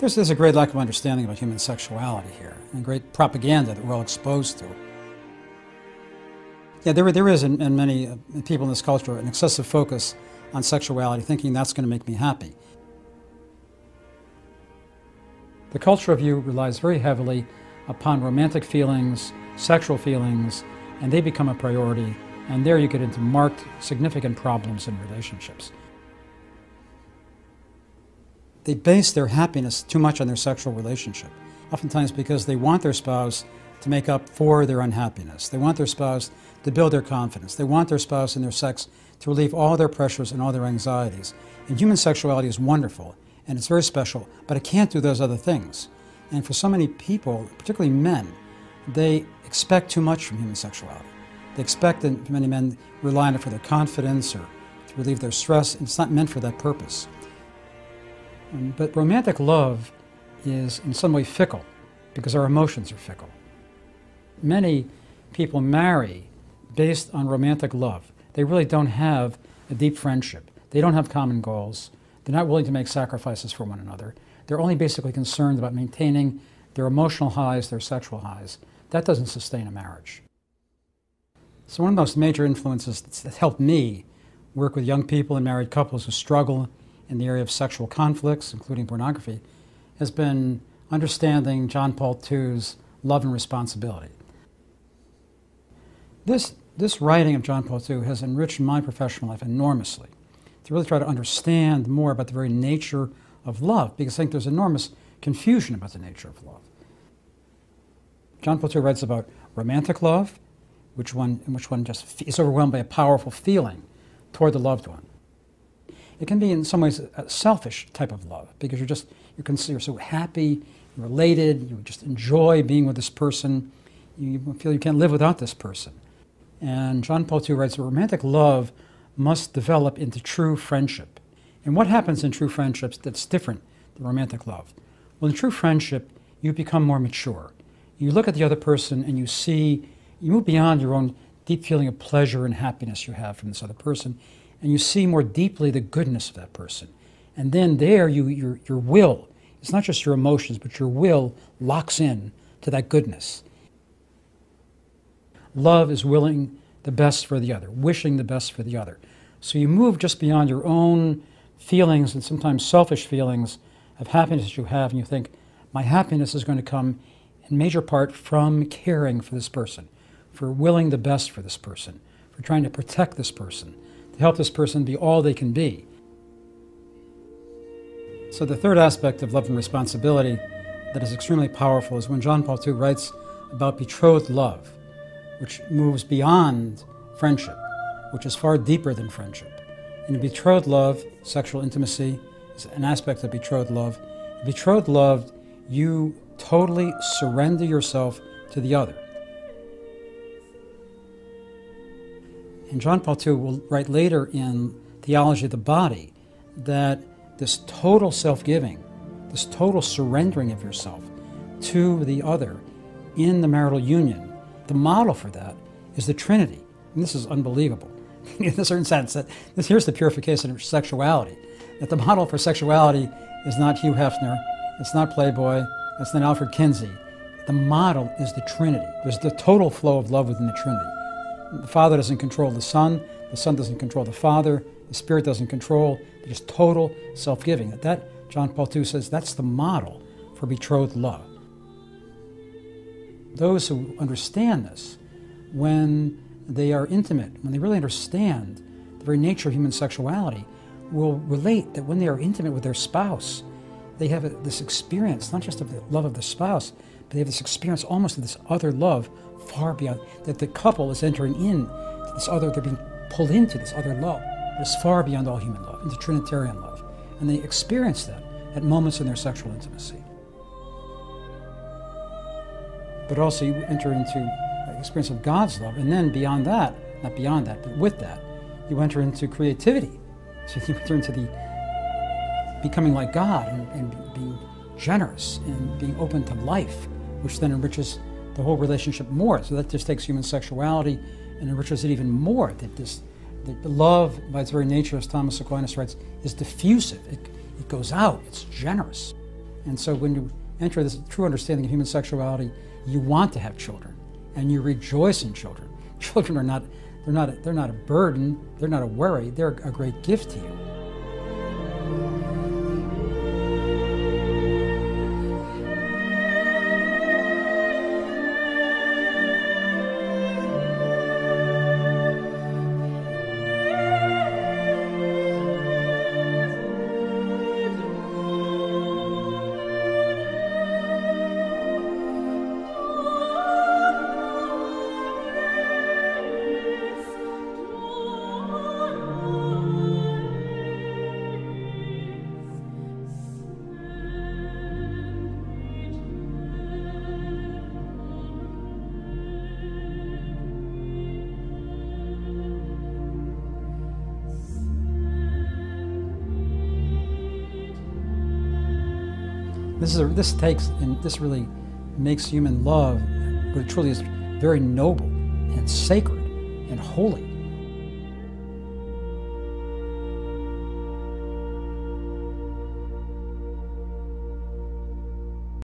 There's a great lack of understanding about human sexuality here, and great propaganda that we're all exposed to. Yeah, there is in many people in this culture an excessive focus on sexuality, thinking that's going to make me happy. The culture of you relies very heavily upon romantic feelings, sexual feelings, and they become a priority, and there you get into marked, significant problems in relationships. They base their happiness too much on their sexual relationship, oftentimes because they want their spouse to make up for their unhappiness. They want their spouse to build their confidence. They want their spouse and their sex to relieve all their pressures and all their anxieties. And human sexuality is wonderful, and it's very special, but it can't do those other things. And for so many people, particularly men, they expect too much from human sexuality. They expect that many men rely on it for their confidence or to relieve their stress, and it's not meant for that purpose. But romantic love is in some way fickle, because our emotions are fickle. Many people marry based on romantic love. They really don't have a deep friendship. They don't have common goals. They're not willing to make sacrifices for one another. They're only basically concerned about maintaining their emotional highs, their sexual highs. That doesn't sustain a marriage. So one of the most major influences that helped me work with young people and married couples who struggle in the area of sexual conflicts, including pornography, has been understanding John Paul II's love and responsibility. This writing of John Paul II has enriched my professional life enormously, to really try to understand more about the very nature of love, because I think there's enormous confusion about the nature of love. John Paul II writes about romantic love, in which one just is overwhelmed by a powerful feeling toward the loved one. It can be in some ways a selfish type of love, because you're so happy, you're elated, you just enjoy being with this person, you feel you can't live without this person. And John Paul II writes that romantic love must develop into true friendship. And what happens in true friendships that's different than romantic love? Well, in true friendship, you become more mature. You look at the other person and you move beyond your own deep feeling of pleasure and happiness you have from this other person, and you see more deeply the goodness of that person. And then there, your will, it's not just your emotions, but your will locks in to that goodness. Love is willing the best for the other, wishing the best for the other. So you move just beyond your own feelings and sometimes selfish feelings of happiness that you have, and you think, my happiness is going to come in major part from caring for this person, for willing the best for this person, for trying to protect this person, to help this person be all they can be. So the third aspect of love and responsibility that is extremely powerful is when John Paul II writes about betrothed love, which moves beyond friendship, which is far deeper than friendship. In betrothed love, sexual intimacy is an aspect of betrothed love. In betrothed love, you totally surrender yourself to the other. And John Paul II will write later in Theology of the Body that this total self-giving, this total surrendering of yourself to the other in the marital union, the model for that is the Trinity. And this is unbelievable in a certain sense. Here's the purification of sexuality. That the model for sexuality is not Hugh Hefner, it's not Playboy, it's not Alfred Kinsey. The model is the Trinity. There's the total flow of love within the Trinity. The Father doesn't control the Son doesn't control the Father, the Spirit doesn't control, there's total self-giving. That, John Paul II says, that's the model for betrothed love. Those who understand this, when they are intimate, when they really understand the very nature of human sexuality, will relate that when they are intimate with their spouse, they have this experience, not just of the love of the spouse, but they have this experience almost of this other love far beyond, that the couple is entering in to this other, they're being pulled into this other love that is far beyond all human love, into Trinitarian love. And they experience that at moments in their sexual intimacy. But also you enter into the experience of God's love, and then beyond that, not beyond that, but with that, you enter into creativity. So you enter into the becoming like God and being generous and being open to life, which then enriches the whole relationship more. So that just takes human sexuality and enriches it even more. That love, by its very nature, as Thomas Aquinas writes, is diffusive. It goes out, it's generous. And so when you enter this true understanding of human sexuality, you want to have children, and you rejoice in children. Children are not, they're not a burden, they're not a worry, they're a great gift to you. This really makes human love what it truly is, very noble and sacred and holy.